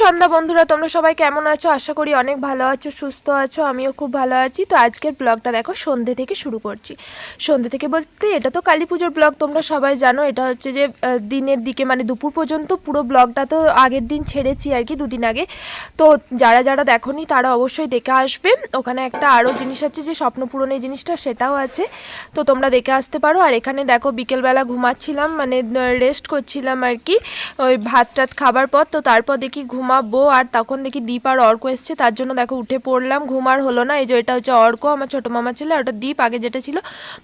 সন্ধ্যা বন্ধুরা, তোমরা সবাই কেমন আছো? আশা করি অনেক ভালো আছো, সুস্থ আছো। আমিও খুব ভালো আছি। তো আজকের ব্লগটা দেখো সন্ধ্যে থেকে শুরু করছি। সন্ধ্যে থেকে বলতে এটা তো কালী পুজোর ব্লগ, তোমরা সবাই জানো। এটা হচ্ছে যে দিনের দিকে মানে দুপুর পর্যন্ত পুরো ব্লগটা তো আগের দিন ছেড়েছি আর কি, দুদিন আগে। তো যারা যারা দেখোনি তারা অবশ্যই দেখে আসবে। ওখানে একটা আরও জিনিস আছে যে স্বপ্ন পূরণের জিনিসটা, সেটাও আছে, তো তোমরা দেখে আসতে পারো। আর এখানে দেখো বিকেলবেলা ঘুমাচ্ছিলাম, মানে রেস্ট করছিলাম আর কি, ওই ভাত টাত খাবার পর। তো তারপর দেখি ঘুমাবো, আর তখন দেখি দীপ আর অর্ক এসছে, তার জন্য দেখো উঠে পড়লাম। ঘুম আর হলো না। এই যে এটা হচ্ছে অর্ক, আমার ছোটো মামা ছেলে, আর ওটা দীপ আগে যেটা ছিল।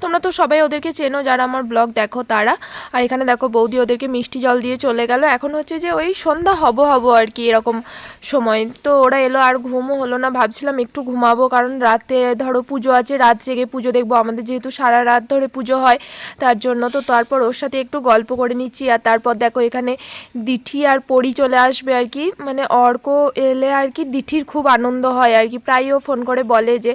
তোমরা তো সবাই ওদেরকে চেনো যারা আমার ব্লগ দেখো তারা। আর এখানে দেখো বৌদি ওদেরকে মিষ্টি জল দিয়ে চলে গেল। এখন হচ্ছে যে ওই সন্ধ্যা হবো আর কি, এরকম সময়। তো ওরা এলো, আর ঘুমও হলো না। ভাবছিলাম একটু ঘুমাবো, কারণ রাতে ধরো পুজো আছে, রাত জেগে পুজো দেখবো। আমাদের যেহেতু সারা রাত ধরে পুজো হয় তার জন্য। তো তারপর ওর সাথে একটু গল্প করে নিচ্ছি। আর তারপর দেখো এখানে দিঠি আর পরি চলে আসবে আর কি, মানে অর্ক এলে আর কি দিঠির খুব আনন্দ হয় আর কি। প্রায়ই ও ফোন করে বলে যে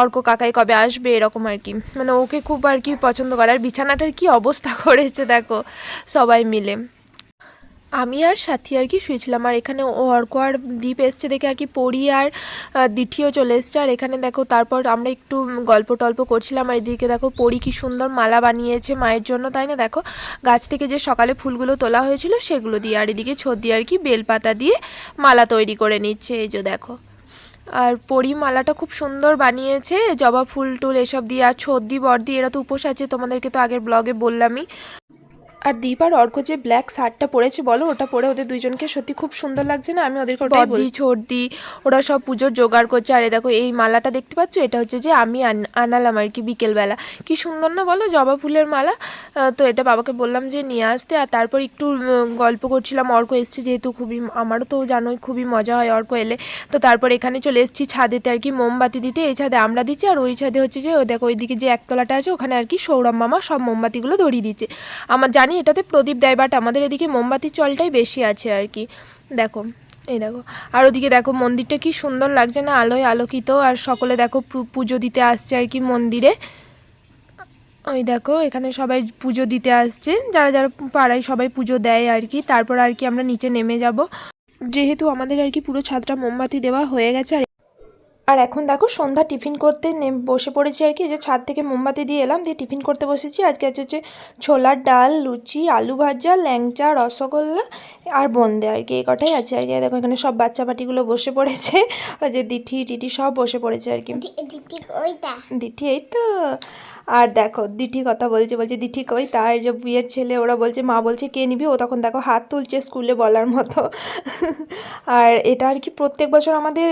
অর্ক কাকাই কবে আসবে, এরকম আর কি। মানে ওকে খুব আর কি পছন্দ করে। আর বিছানাটার কি অবস্থা করেছে দেখো সবাই মিলে। আমি আর সাথী আর কি শুয়েছিলাম। আর এখানে ও অর্ক আর দীপ এসছে দেখে আর কি পরি আর দিঠিও চলে এসছে। আর এখানে দেখো তারপর আমরা একটু গল্প টল্প করছিলাম। আর এদিকে দেখো পরি কি সুন্দর মালা বানিয়েছে মায়ের জন্য, তাই না? দেখো গাছ থেকে যে সকালে ফুলগুলো তোলা হয়েছিল সেগুলো দিয়ে, আর এদিকে ছোট দিয়ে আর কি বেলপাতা দিয়ে মালা তৈরি করে নিচ্ছে, এই যে দেখো। আর পরি মালাটা খুব সুন্দর বানিয়েছে, জবা ফুল টুল এসব দিয়ে। আর ছদ্দি বর্দি এরা তো উপোস আছে, তোমাদেরকে তো আগের ব্লগে বললামই। আর দীপ আর অর্ক যে ব্ল্যাক শার্টটা পরেছে বলো, ওটা পরে ওদের দুইজনকে সত্যি খুব সুন্দর লাগছে না? আমি ওদেরকে ওটাই বলছি। ছোটদি ওরা সব পুজোর জোগাড় করছে। আর দেখো এই মালাটা দেখতে পাচ্ছ, এটা হচ্ছে যে আমি আনালাম আর কি বিকেলবেলা। কি সুন্দর না বলো, জবা ফুলের মালা। তো এটা বাবাকে বললাম যে নিয়ে আসতে। আর তারপর একটু গল্প করছিলাম। অর্ক এসছে যেহেতু, খুবই আমারও তো জানোই খুবই মজা হয় অর্ক এলে। তো তারপর এখানে চলে এসেছি ছাদেতে আর কি মোমবাতি দিতে। এই ছাদে আমরা দিচ্ছি, আর ওই ছাদে হচ্ছে যে ওই দেখো ওইদিকে যে একতলাটা আছে ওখানে আর কি সৌরভ মামা সব মোমবাতিগুলো ধরিয়ে দিচ্ছে। আমার জানি এটাতে প্রদীপ দেয়, বাট আমাদের এদিকে মোমবাতির চলটাই বেশি আছে আর কি। দেখো এই দেখো। আর ওদিকে দেখো মন্দিরটা কি সুন্দর লাগছে না, আলোয় আলোকিত। আর সকলে দেখো পুজো দিতে আসছে আর কি মন্দিরে। ওই দেখো এখানে সবাই পুজো দিতে আসছে, যারা যারা পাড়ায় সবাই পুজো দেয় আর কি। তারপর আর কি আমরা নিচে নেমে যাব, যেহেতু আমাদের আর কি পুরো ছাদটা মোমবাতি দেওয়া হয়ে গেছে। আর এখন দেখো সন্ধ্যা টিফিন করতে বসে পড়েছি আর কি। যে ছাদ থেকে মোমবাতি দিয়ে এলাম, দিয়ে টিফিন করতে বসেছি। আজকে হচ্ছে ছোলার ডাল, লুচি, আলু ভাজা, ল্যাংচা, রসগোল্লা আর বোঁদে আর কি, এই কটাই আছে আর কি। দেখো এখানে সব বাচ্চা পাটিগুলো বসে পড়েছে, ওই যে দিঠি টিটি সব বসে পড়েছে আর কি। দিঠি এই তো। আর দেখো দিঠি কথা বলছে দিঠি কই, তার যে বিয়ের ছেলে, ওরা বলছে মা বলছে কে নিবি, ও তখন দেখো হাত তুলছে স্কুলে বলার মতো। আর এটা আর কি প্রত্যেক বছর আমাদের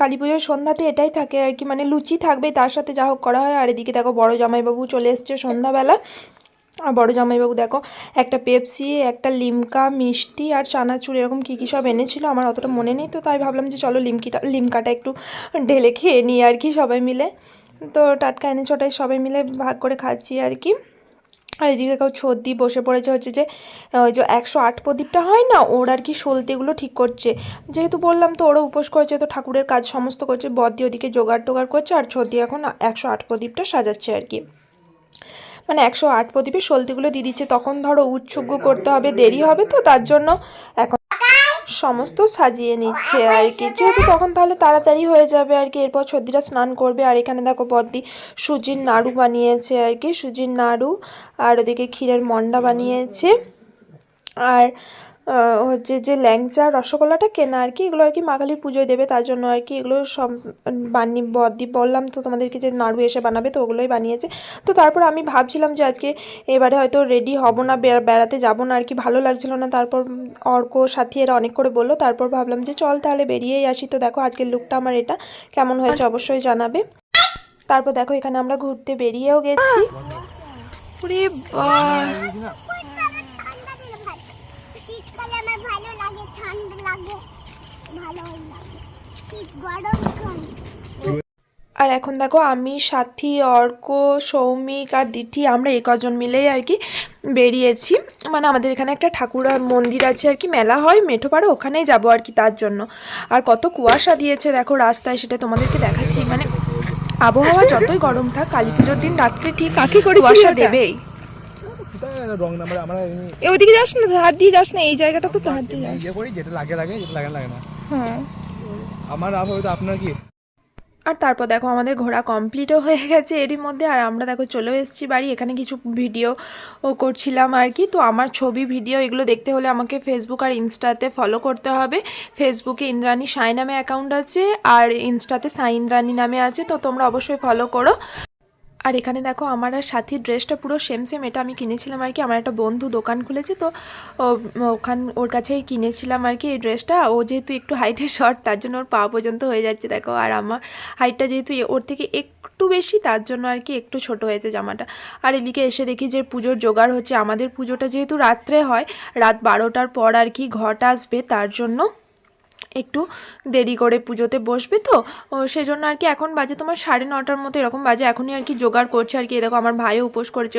কালী পুজোর সন্ধ্যাতে এটাই থাকে আর কি, মানে লুচি থাকবে তার সাথে যা হোক করা হয়। আর এদিকে দেখো বড় জামাইবাবু চলে এসছে সন্ধ্যাবেলা। আর বড় জামাইবাবু দেখো একটা পেপসি, একটা লিমকা, মিষ্টি আর চানাচুর এরকম কী কী সব এনেছিল, আমার অতটা মনে নেই। তো তাই ভাবলাম যে চলো লিমকাটা একটু ঢেলে খেয়ে নিই আর কি সবাই মিলে। তো টাটকা এনেছে, ওটাই সবাই মিলে ভাগ করে খাচ্ছি আর কি। আর এদিকে কেউ ছদ্দি বসে পড়েছে হচ্ছে যে ওই যে 108 প্রদীপটা হয় না, ওর আর কি সলতেগুলো ঠিক করছে। যেহেতু বললাম তো ওরা উপোস করেছে, তো ঠাকুরের কাজ সমস্ত করছে। বদ্দি ওদিকে জোগাড় টোগাড় করছে, আর ছদ্দি এখন 108 প্রদীপটা সাজাচ্ছে আর কি। মানে 108 প্রদীপে সলতেগুলো দিয়ে দিচ্ছে। তখন ধরো উৎসুগ্য করতে হবে, দেরি হবে, তো তার জন্য এখন সমস্ত সাজিয়ে নিচ্ছে আর কি, যেহেতু তখন তাহলে তাড়াতাড়ি হয়ে যাবে আর কি। এরপর সর্দিরা স্নান করবে। আর এখানে দেখো বদ্দি সুজির নাড়ু বানিয়েছে আর কি, সুজির নাড়ু। আর ওদিকে ক্ষীরের মন্ডা বানিয়েছে। আর হচ্ছে যে ল্যাংচা রসগোল্লাটা কেনা আর কি, এগুলো আর কি মা কালীর পুজোয় দেবে, তার জন্য আর কি এগুলো সব বদ্দি বললাম তো তোমাদেরকে যে নাড়ু এসে বানাবে, তো ওগুলোই বানিয়েছে। তো তারপর আমি ভাবছিলাম যে আজকে এবারে হয়তো রেডি হব না, বেড়াতে যাব না আর কি, ভালো লাগছিল না। তারপর অর্ক সাথী এরা অনেক করে বললো, তারপর ভাবলাম যে চল তাহলে বেরিয়েই আসি। তো দেখো আজকের লুকটা আমার এটা কেমন হয়েছে অবশ্যই জানাবে। তারপর দেখো এখানে আমরা ঘুরতে বেরিয়েও গেছি। আর এখন দেখো আমি সাথী, অর্ক, সৌমিক আর দিঠি আমরা এই কজন মিলেই আর কি বেরিয়েছি। মানে আমাদের এখানে একটা ঠাকুর মন্দির আছে আর কি, মেলা হয় মেঠোপাড়া, ওখানেই যাবো আর কি তার জন্য। আর কত কুয়াশা দিয়েছে দেখো রাস্তায়, সেটা তোমাদেরকে দেখাচ্ছি। মানে আবহাওয়া যতই গরম থাক, কালী পুজোর দিন রাত্রে ঠিক কুয়াশা দেবেই। ওইদিকে যাস না, ধার দিয়ে যাস না, এই জায়গাটা তো ধার দিয়ে হ্যাঁ আমার আপাতত, আপনার কি? আর তারপর দেখো আমাদের ঘোরা কমপ্লিটও হয়ে গেছে এরই মধ্যে, আর আমরা দেখো চলেও এসেছি বাড়ি। এখানে কিছু ভিডিও করছিলাম আর কি। তো আমার ছবি ভিডিও এগুলো দেখতে হলে আমাকে ফেসবুক আর ইনস্টাতে ফলো করতে হবে। ফেসবুকে ইন্দ্রাণী সাই নামে অ্যাকাউন্ট আছে, আর ইনস্টাতে সাই ইন্দ্রাণী নামে আছে, তো তোমরা অবশ্যই ফলো করো। আর এখানে দেখো আমার আর সাথীর ড্রেসটা পুরো সেম সেম, এটা আমি কিনেছিলাম আর কি। আমার একটা বন্ধু দোকান খুলেছে, তো ওর কাছেই কিনেছিলাম আর কি এই ড্রেসটা। ও যেহেতু একটু হাইটের শর্ট, তার জন্য ওর পা পর্যন্ত হয়ে যাচ্ছে দেখো, আর আমার হাইটটা যেহেতু ওর থেকে একটু বেশি, তার জন্য আর কি একটু ছোট হয়েছে জামাটা। আর এদিকে এসে দেখি যে পুজোর জোগাড় হচ্ছে। আমাদের পুজোটা যেহেতু রাত্রে হয়, রাত 12টার পর আর কি ঘট আসবে, তার জন্য একটু দেরি করে পুজোতে বসবে। তো সেজন্য আর কি এখন বাজে তোমার 9:30 মতো এরকম বাজে, এখনই আর কি জোগাড় করছে আর কি। দেখো আমার ভাইও উপোস করেছে,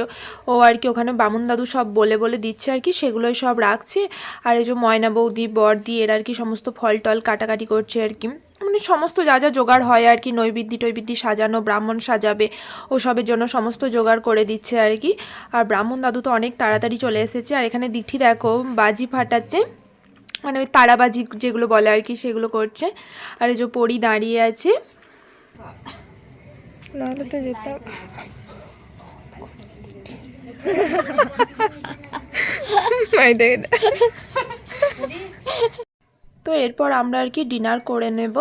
ও আর কি ওখানে বামুন দাদু সব বলে বলে দিচ্ছে আর কি, সেগুলোই সব রাখছে। আর এই যে ময়না বৌদি বড়দি এরা আর কি সমস্ত ফল টল কাটাকাটি করছে আর কি, মানে সমস্ত যা যা জোগাড় হয় আর কি, নৈবেদ্য টৈবেদ্য সাজানো, ব্রাহ্মণ সাজাবে, ওসবের জন্য সমস্ত জোগাড় করে দিচ্ছে আর কি। আর ব্রাহ্মণ দাদু তো অনেক তাড়াতাড়ি চলে এসেছে। আর এখানে দিঠি দেখো বাজি ফাটাচ্ছে, মানে ওই তারাবাজি যেগুলো বলে আর কি, সেগুলো করছে। আর এই যে পরি দাঁড়িয়ে আছে, নাহলে তো যেতাম। তো এরপর আমরা আর কি ডিনার করে নেব,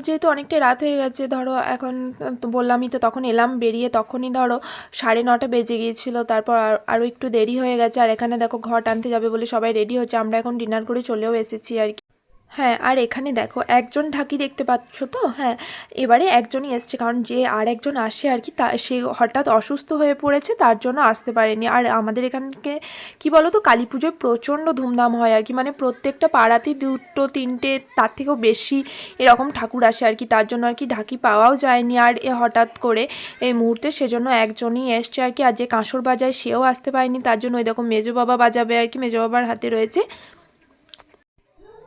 যেহেতু অনেকটা রাত হয়ে গেছে। ধরো এখন তো বললামই তো, তখন এলাম বেরিয়ে, তখনই ধরো 9:30 বেজে গিয়েছিলো। তারপর আরও একটু দেরি হয়ে গেছে। আর এখানে দেখো ঘট আনতে যাবে বলে সবাই রেডি হচ্ছে, আমরা এখন ডিনার করে চলেও এসেছি আর কি। হ্যাঁ, আর এখানে দেখো একজন ঢাকি দেখতে পাচ্ছ তো। হ্যাঁ, এবারে একজনই এসছে, কারণ যে আর একজন আসে আর কি, সে হঠাৎ অসুস্থ হয়ে পড়েছে, তার জন্য আসতে পারেনি। আর আমাদের এখানকে কি বলো তো, কালী পুজোয় প্রচণ্ড ধুমধাম হয় আর কি, মানে প্রত্যেকটা পাড়াতেই 2টো 3টে তার থেকেও বেশি এরকম ঠাকুর আসে আর কি, তার জন্য আর কি ঢাকি পাওয়াও যায়নি আর হঠাৎ করে এই মুহূর্তে, সেজন্য একজনই এসছে আর কি। আর যে কাঁসর বাজায় সেও আসতে পারেনি, তার জন্য ওই দেখো মেজো বাবা বাজাবে আর কি, মেজো বাবার হাতে রয়েছে।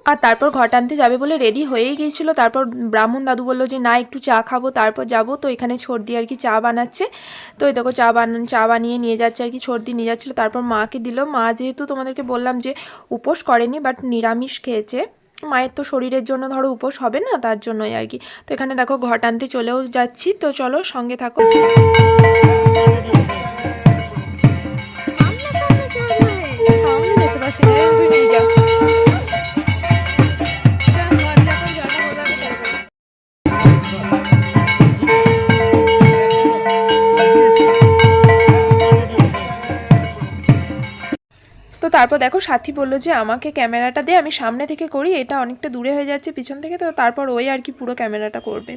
আর তারপর ঘট আনতে যাবে বলে রেডি হয়েই গিয়েছিল। তারপর ব্রাহ্মণ দাদু বললো যে না একটু চা খাবো তারপর যাব। তো এখানে ছর্দি আর কি চা বানাচ্ছে, তো এই দেখো চা বানিয়ে নিয়ে যাচ্ছে আর কি, ছর্দি নিয়ে যাচ্ছিলো। তারপর মাকে দিল। মা যেহেতু তোমাদেরকে বললাম যে উপোস করেনি, বাট নিরামিষ খেয়েছে, মায়ের তো শরীরের জন্য ধরো উপোস হবে না, তার জন্যই আর কি। তো এখানে দেখো ঘট আনতে চলেও যাচ্ছি, তো চলো সঙ্গে থাকো। সামনে যেতে পারছি না, তুই নিয়ে যা। তো তারপর দেখো সাথী বললো যে আমাকে ক্যামেরাটা দে, আমি সামনে থেকে করি, এটা অনেকটা দূরে হয়ে যাচ্ছে পিছন থেকে। তো তারপর ওই আর কি পুরো ক্যামেরাটা করবে।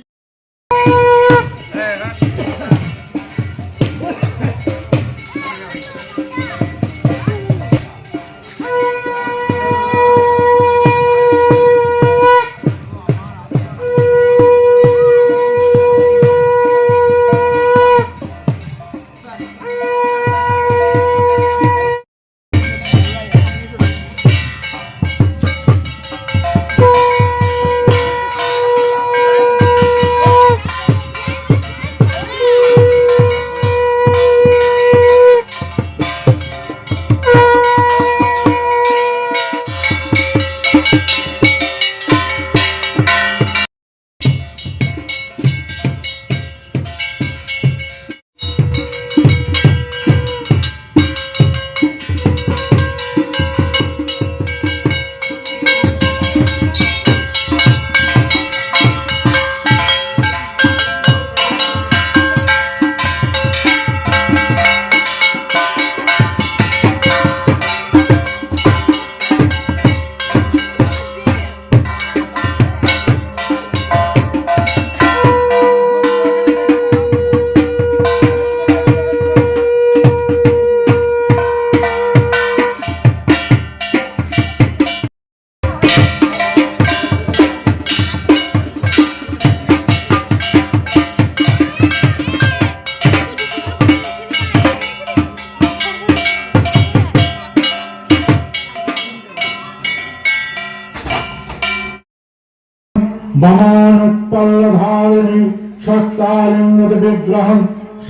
बमानुत्पल्लधारिणि शक्तालिङ्गविग्रहं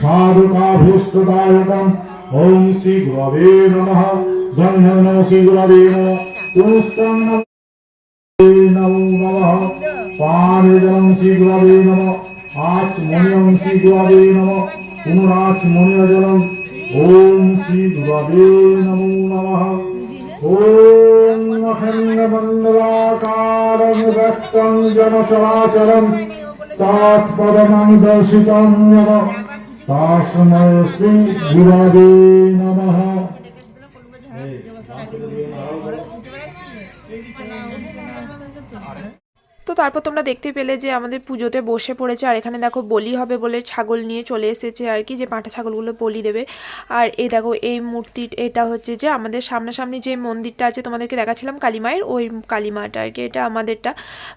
साधुकाभीष्टदायकम् ॐ श्री गुरवे नमः। गन्धर्व श्री गुरवे नमः। নমো নমঃ পানেজলং শ্রী গুরবে নমঃ আচমনিয়ং শ্রী গুরবে নমঃ পুনরাচমনিয়জলং ওম শ্রী গুরবে নমো নমঃ ওম অখণ্ডমণ্ডলাকারং ব্যক্তং জন চরাচরং তৎপদমং দর্শিতং যেন তস্मै শ্রী গুরবে নমঃ। তো তারপর তোমরা দেখতে পেলে যে আমাদের পুজোতে বসে পড়েছে, আর এখানে দেখো বলি হবে বলে ছাগল নিয়ে চলে এসেছে আর কি, যে পাঁঠা ছাগলগুলো বলি দেবে। আর এই দেখো এই মূর্তি, এটা হচ্ছে যে আমাদের সামনাসামনি যে মন্দিরটা আছে তোমাদেরকে দেখাচ্ছিলাম কালী মায়ের, ওই কালী মাটা আর কি, এটা আমাদেরটা।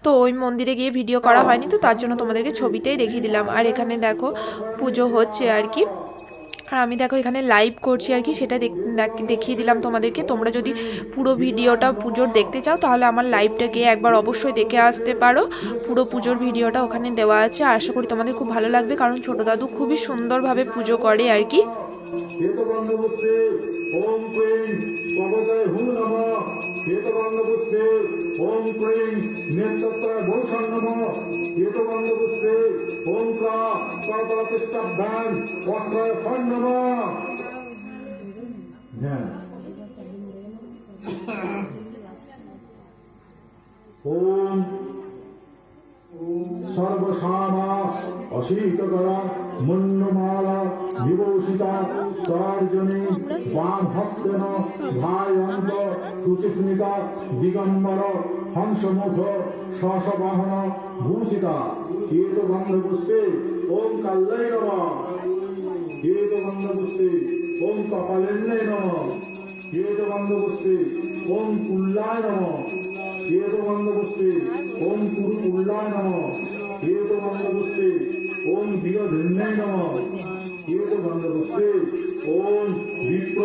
তো ওই মন্দিরে গিয়ে ভিডিও করা হয়নি, তো তার জন্য তোমাদেরকে ছবিতেই দেখিয়ে দিলাম। আর এখানে দেখো পুজো হচ্ছে আর কি, আর আমি দেখো এখানে লাইভ করছি আর কি, সেটা দেখিয়ে দিলাম তোমাদেরকে। তোমরা যদি পুরো ভিডিওটা পুজোর দেখতে চাও তাহলে আমার লাইভটা গিয়ে একবার অবশ্যই দেখে আসতে পারো। পুরো পুজোর ভিডিওটা ওখানে দেওয়া আছে, আশা করি তোমাদের খুব ভালো লাগবে, কারণ ছোটো দাদু খুবই সুন্দরভাবে পুজো করে আর কি। ওম ক্রিং পবজয় হুম নমঃ হেতবঙ্গপুষ্পে ওম ক্রিং নেত্রত্রয় ভূষণ নমঃ হেতবঙ্গপুষ্পে ওম ক্রা কর্কটপুষ্পভ্যাং বস্ত্রয় ফণ নমঃ। ওম সর্বসামা অশীতকরা মুন্ডমালা বিভূষিতা তর্জনী বাম হস্তেন ধায়ন্ত সুচিস্মিতা দিগম্বর হংসমুখ শশবাহন ভূষিতা কেতগন্ধপুষ্পে ওম কাল্যায় নমঃ কেতগন্ধপুষ্পে ওম কপালেন্দ্রায় নমঃ কেতগন্ধপুষ্পে ওম কুল্লায় নমঃ কেতগন্ধপুষ্পে ওম কুরুকুল্লায় নমঃ কেতগন্ধপুষ্পে ওম বীরধন্যায় নমঃ কেতগন্ধপুষ্পে ওম বিপ্র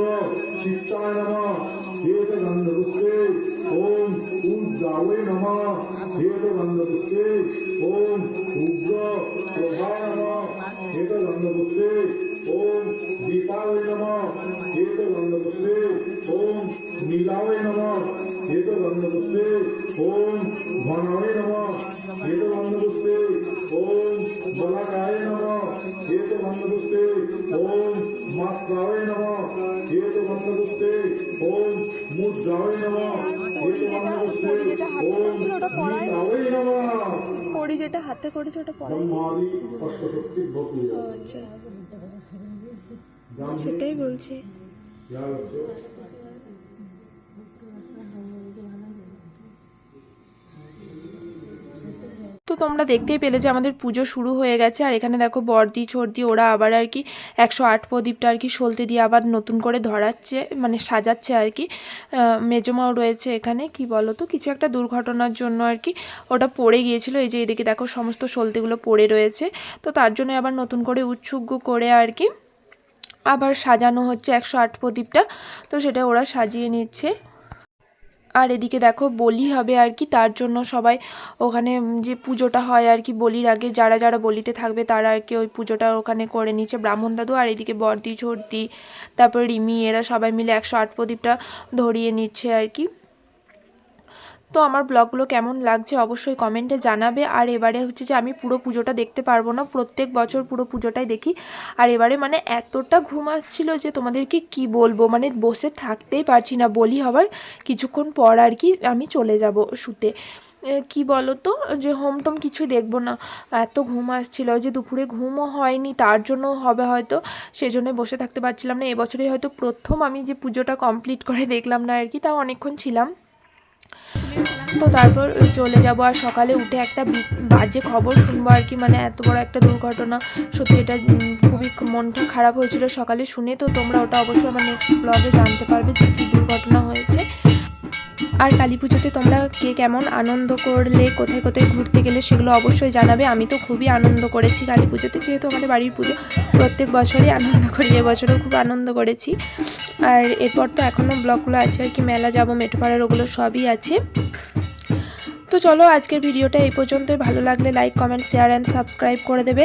চিত্তায় নমঃ কেতগন্ধপুষ্পে ওম উগ্রায় নমঃ কেতগন্ধপুষ্পে ওম উগ্র প্রভায় নমঃ কেতগন্ধপুষ্পে ওম দীপায় নমঃ কেতগন্ধপুষ্পে ওম নীলায় নমঃ কেতগন্ধপুষ্পে ওম ঘনায় নমঃ কেতগন্ধপুষ্পে ওম বলাকায় নমঃ কেতগন্ধপুষ্পে ওম মাত্রায় নমঃ কেতগন্ধপুষ্পে ওম মুদ্রায় নমঃ কেতগন্ধপুষ্পে ওম নীলায় নমঃ। পড়ি যেটা হাতে করেছে ওটা পড়া, ব্রহ্মাদি অষ্টশক্তির ভক্তি। আচ্ছা সেটাই বলছি। তো তোমরা দেখতেই পেলে যে আমাদের পুজো শুরু হয়ে গেছে, আর এখানে দেখো বর্দি ছর্দি ওরা আবার আর কি 108 প্রদীপটা আর কি সলতে দিয়ে আবার নতুন করে ধরাচ্ছে, মানে সাজাচ্ছে আর কি। মেজমাও রয়েছে এখানে, কি বলো তো কিছু একটা দুর্ঘটনার জন্য আর কি ওটা পড়ে গিয়েছিল, এই যে এদিকে দেখো সমস্ত সলতেগুলো পড়ে রয়েছে, তো তার জন্য আবার নতুন করে উৎসুগ্গ করে আর কি আবার সাজানো হচ্ছে 108 প্রদীপটা, তো সেটা ওরা সাজিয়ে নিচ্ছে। আর এদিকে দেখো বলি হবে আর কি, তার জন্য সবাই ওখানে যে পুজোটা হয় আর কি বলির আগে যারা যারা বলিতে থাকবে তারা আর কি ওই পুজোটা ওখানে করে নিচ্ছে ব্রাহ্মণ দাদু, আর এদিকে বর্দি ঝর্দি তারপর রিমি এরা সবাই মিলে 108 প্রদীপটা ধরিয়ে নিচ্ছে আর কি। তো আমার ব্লগগুলো কেমন লাগছে অবশ্যই কমেন্টে জানাবে। আর এবারে হচ্ছে যে আমি পুরো পুজোটা দেখতে পারবো না, প্রত্যেক বছর পুরো পুজোটাই দেখি, আর এবারে মানে এতটা ঘুম আসছিল যে তোমাদেরকে কি বলবো, মানে বসে থাকতেই পারছি না। বলি হবার কিছুক্ষণ পর আর কি আমি চলে যাব শুতে, কি বলো তো যে হোম টোম কিছু দেখবো না, এত ঘুম আসছিল যে দুপুরে ঘুমও হয়নি, তার জন্য হবে হয়তো, সেজন্য বসে থাকতে পারছিলাম না। এবছরে হয়তো প্রথম আমি যে পুজোটা কমপ্লিট করে দেখলাম না আর কি, তাও অনেকক্ষণ ছিলাম। তো তারপর চলে যাব, আর সকালে উঠে একটা বাজে খবর শুনবো আর কি, মানে এত বড় একটা দুর্ঘটনা, সত্যি এটা খুবই মনটা খারাপ হয়েছিল সকালে শুনে। তো তোমরা ওটা অবশ্যই আমার নেক্সট ব্লগে জানতে পারবে যে কী দুর্ঘটনা হয়েছে। আর কালী পুজোতে তোমরা কে কেমন আনন্দ করলে, কোথায় কোথায় ঘুরতে গেলে সেগুলো অবশ্যই জানাবে। আমি তো খুবই আনন্দ করেছি কালী পুজোতে, যেহেতু আমাদের বাড়ির পুজো প্রত্যেক বছরই আনন্দ করি, এবছরও খুব আনন্দ করেছি। আর এরপর তো এখনও ব্লগগুলো আছে আর কি, মেলা যাব, মেঠোপাড়ার ওগুলো সবই আছে। তো চলো আজকের ভিডিওটা এই পর্যন্তই, ভালো লাগলে like comment share and subscribe করে দেবে।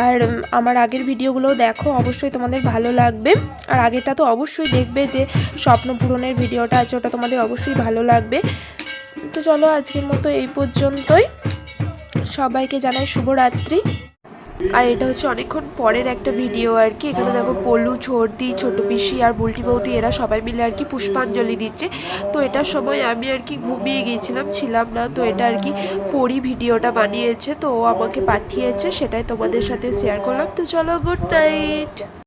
আর আমার আগের ভিডিওগুলোও দেখো, অবশ্যই তোমাদের ভালো লাগবে। আর আগেরটা তো অবশ্যই দেখবে, যে স্বপ্ন পূরণের ভিডিওটা আছে ওটা তোমাদের অবশ্যই ভালো লাগবে। তো চলো আজকের মতো এই পর্যন্তই, সবাইকে জানাই শুভরাত্রি। আর এটা হচ্ছে অনেকক্ষণ পরের একটা ভিডিও আর কি। এখানে দেখো পল্লু, ছোটদি, ছোট পিসি আর বুলটি বৌদি এরা সবাই মিলে আর কি পুষ্পাঞ্জলি দিচ্ছে। তো এটার সময় আমি আর কি ঘুমিয়ে গিয়েছিলাম, ছিলাম না। তো এটা আর কি পরি ভিডিওটা বানিয়েছে, তো ও আমাকে পাঠিয়েছে, সেটাই তোমাদের সাথে শেয়ার করলাম। তো চলো, গুড নাইট।